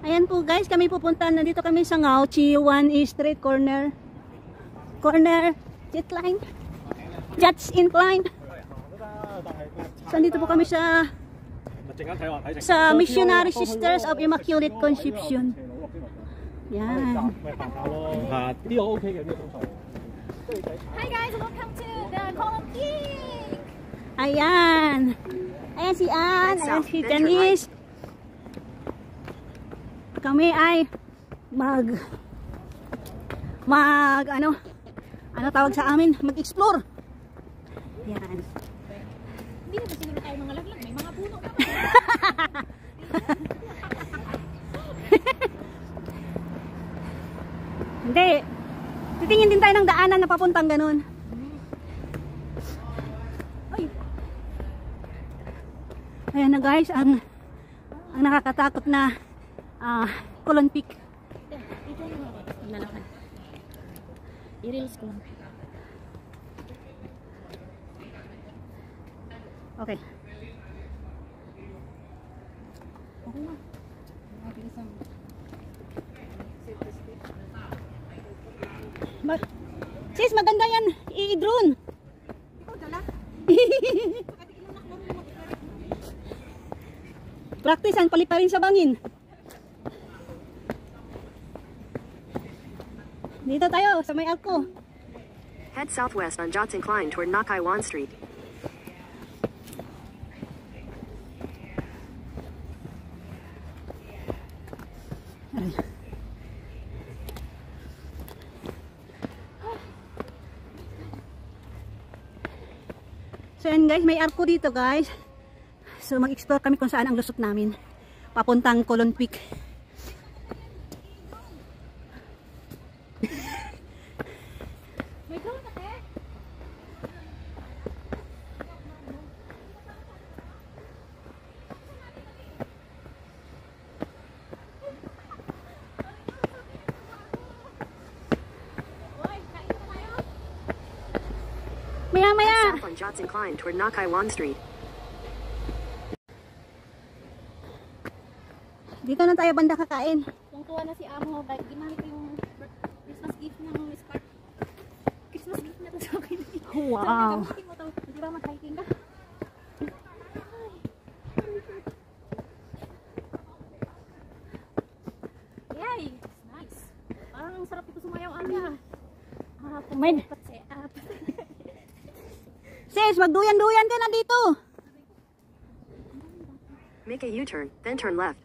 Ayan po guys, kami pupunta. Nandito kami sa Ngao Chi 1 Street corner. Jet line. Jets incline. So nandito po kami sa Missionary Sisters of Immaculate Conception. Yan. Hi guys, welcome to the Column Peak. Ayan. Ayan si Ann, ayan si Janice. Kami ay ano tawag sa amin? Mag-explore. Yan. Hindi naman siguro tayo mga laglag, may mga puno naman. Hindi. Titingin din tayo ng daanan na papuntang ganun. Ay. Ayan na guys, ang nakakatakot na Colon Peak. Ito yung lalakad. I-reels ko lang. Okay. Okay na. Sis, maganda yan. I-drone. Ikaw dala? Practicean, palit pa rin sa bangin. Dito tayo, sa may arko. Head southwest on Jot's Incline toward Nakai Wan Street. So yan guys, may arko dito guys. So mag-explore kami kung saan ang lusot namin. Papuntang Colon Peak. May drone na kaya? Maya-maya. South on Jot's Incline toward Nakai Wan Street. Dito na tayo banda kakain. Tungtuwa na si Amo. Ginamit ko yung Christmas gift niya ng Miss Park. Christmas gift na to sa akin. Wow. Sabi mo to, di ba mag-hiking ka? Yay! Nice. Parang sarap ito sumayaw aga. May... Sis, magduyan-duyan ka na dito. Make a U-turn, then turn left.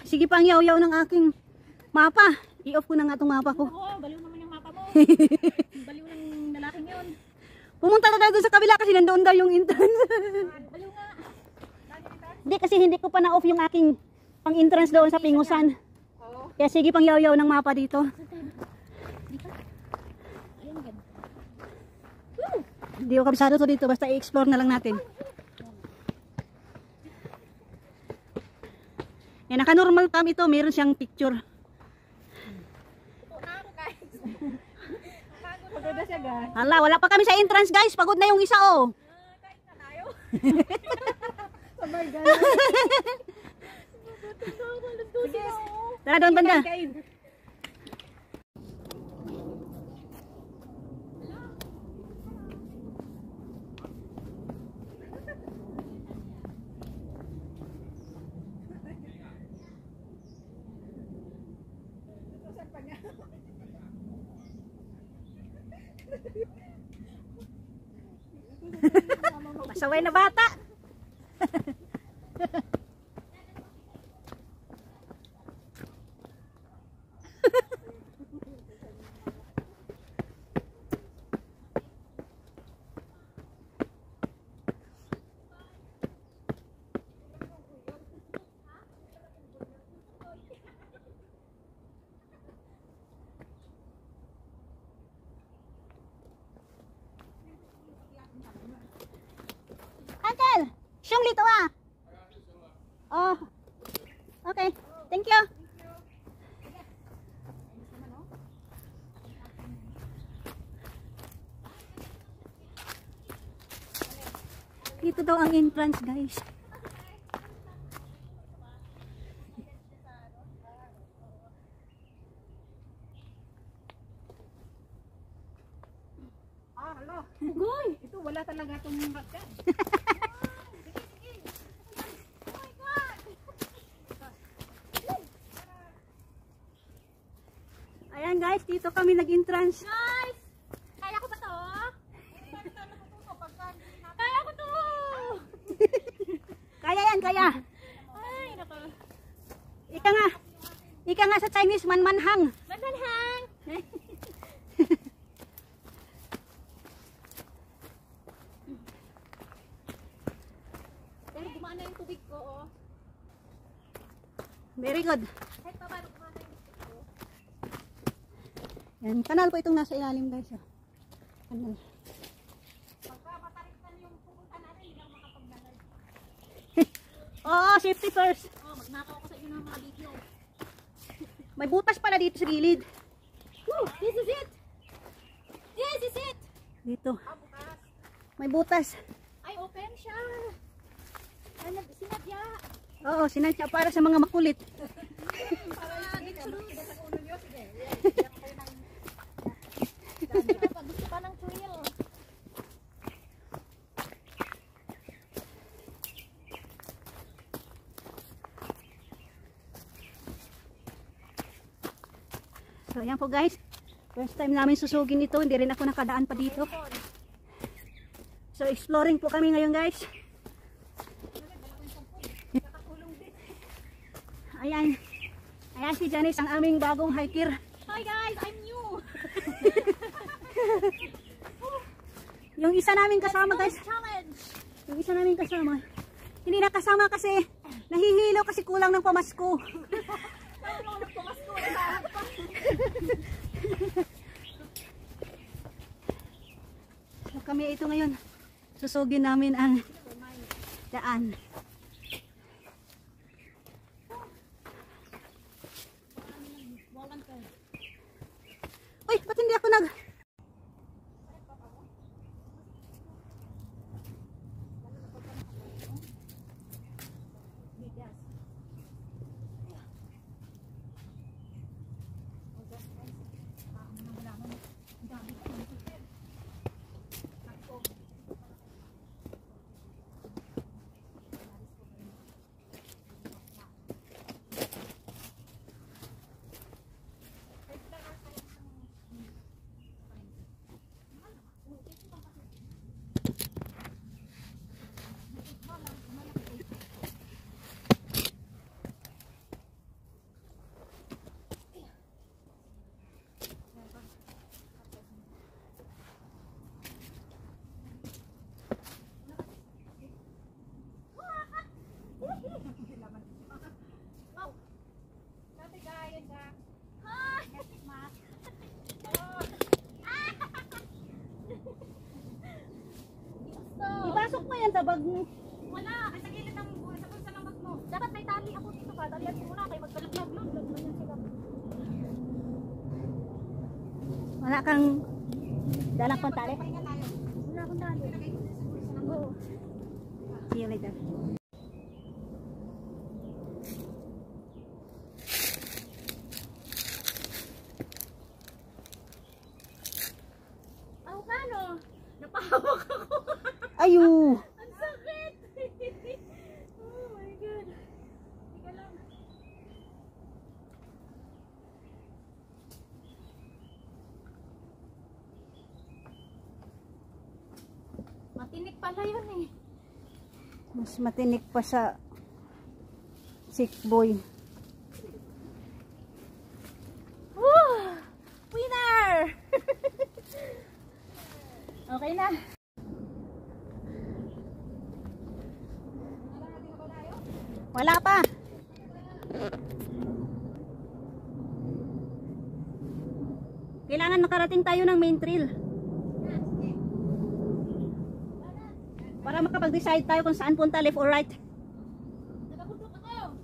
Sige pang yaw-yaw ng aking mapa. I-off ko na nga itong mapa ko. Oo, baliw naman yung mapa mo. Baliw ng lalaking yun. Pumunta na tayo doon sa kabila kasi nandoon daw yung entrance. Baliw nga. Hindi kasi hindi ko pa na-off yung aking pang-entrance doon sa Pingusan. Kaya sige pang yaw-yaw ng mapa dito. Hindi ko kabisado to dito, basta i-explore na lang natin. Yan, naka-normal cam ito, meron siyang picture. Pagod na siya guys. Hala, wala pa kami sa entrance guys, pagod na yung isa oh. Kain na tayo. Sabay guys. Tara doon banda. Pasaway na bata. Uncle, siyong lito ah. Oh. Okay. Thank you. Dito daw ang entrance, guys. Goy! Ito, wala talaga itong hagdan. Ayan guys, dito kami nag-entrance. Guys! Kaya ko ba to? Kaya ko to! Kaya yan, kaya. Ay, nako. Ika nga sa Chinese, manmanhang. Mananhang! Pero gumaan na yung tubig ko, oh. Very good. Kahit pa paano gumaan na yung tubig ko. Yan, kanal po itong nasa ilalim guys. Oh. Kanal. Pagka matarikan yung pupunta natin, hindi ako makapaglalay. Oo, safety first. Oh, magnakaw ako sa inyo ng mga video. May butas pala dito sa gilid. Woo! This is it! This is it! Dito. Ah, bukas. May butas. Ay, open siya! Ay, sinadya! Oo, sinadya para sa mga makulit. Pag gusto pa ng thrill. So, ayan po guys. First time namin susugin ito. Hindi rin ako nakadaan pa dito. So, exploring po kami ngayon guys. Ayan. Ayan si Janice, ang aming bagong hiker. Hi guys, I'm new! Yung isa namin kasama guys. Challenge! Yung isa namin kasama. Hindi nakasama kasi nahihilo kasi kulang ng pamasko. So kami ito ngayon. Susugin namin ang daan. Uy, ba't hindi ako nag... Ipasok mo yan sa bag mo. Wala, sa gilid ng sa bulsa ng bag mo. Dapat may tali ako dito pa. Talihan ko muna kayo magkalaglag-lag. Lagman yan sila. Wala kang dalang pantali? Pahinga tayo. Wala akong tali. Ilagay ko sa bulsa ng bag. See you later. Oh, paano? Napahawak ako. Ayu! Ang sakit! Oh my God. Teka lang. Matinik pala yun eh. Mas matinik pa sa sick boy. Woo! Winner! Okay na. Wala pa. Kailangan makarating tayo ng main trail. Para makapag-decide tayo kung saan punta, left or right. Nagabundok ako.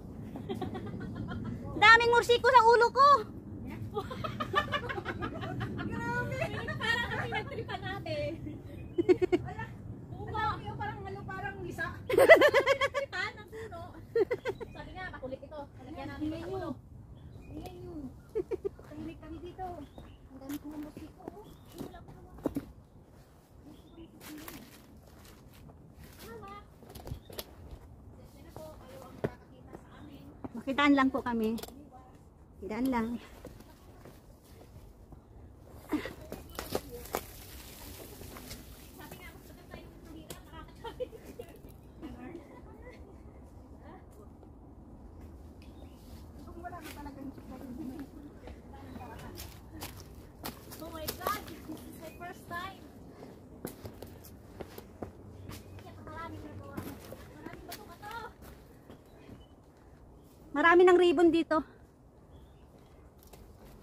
Daming mursiko sa ulo ko. Parang kami nagtripan natin. Parang lisa. Tripan ng puno. Sabi nga, makulit ito. Nalagyan namin ng ulo. Ingay nyo. Tahimik kami dito. Ang dami kong musiko. Wala ko naman. Dadaan lang po kami. Dadaan lang. Oh my God, this is my first time. Maraming nagawa. Maraming bato-bato. Marami ng ribbon dito.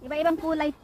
Iba-ibang kulay.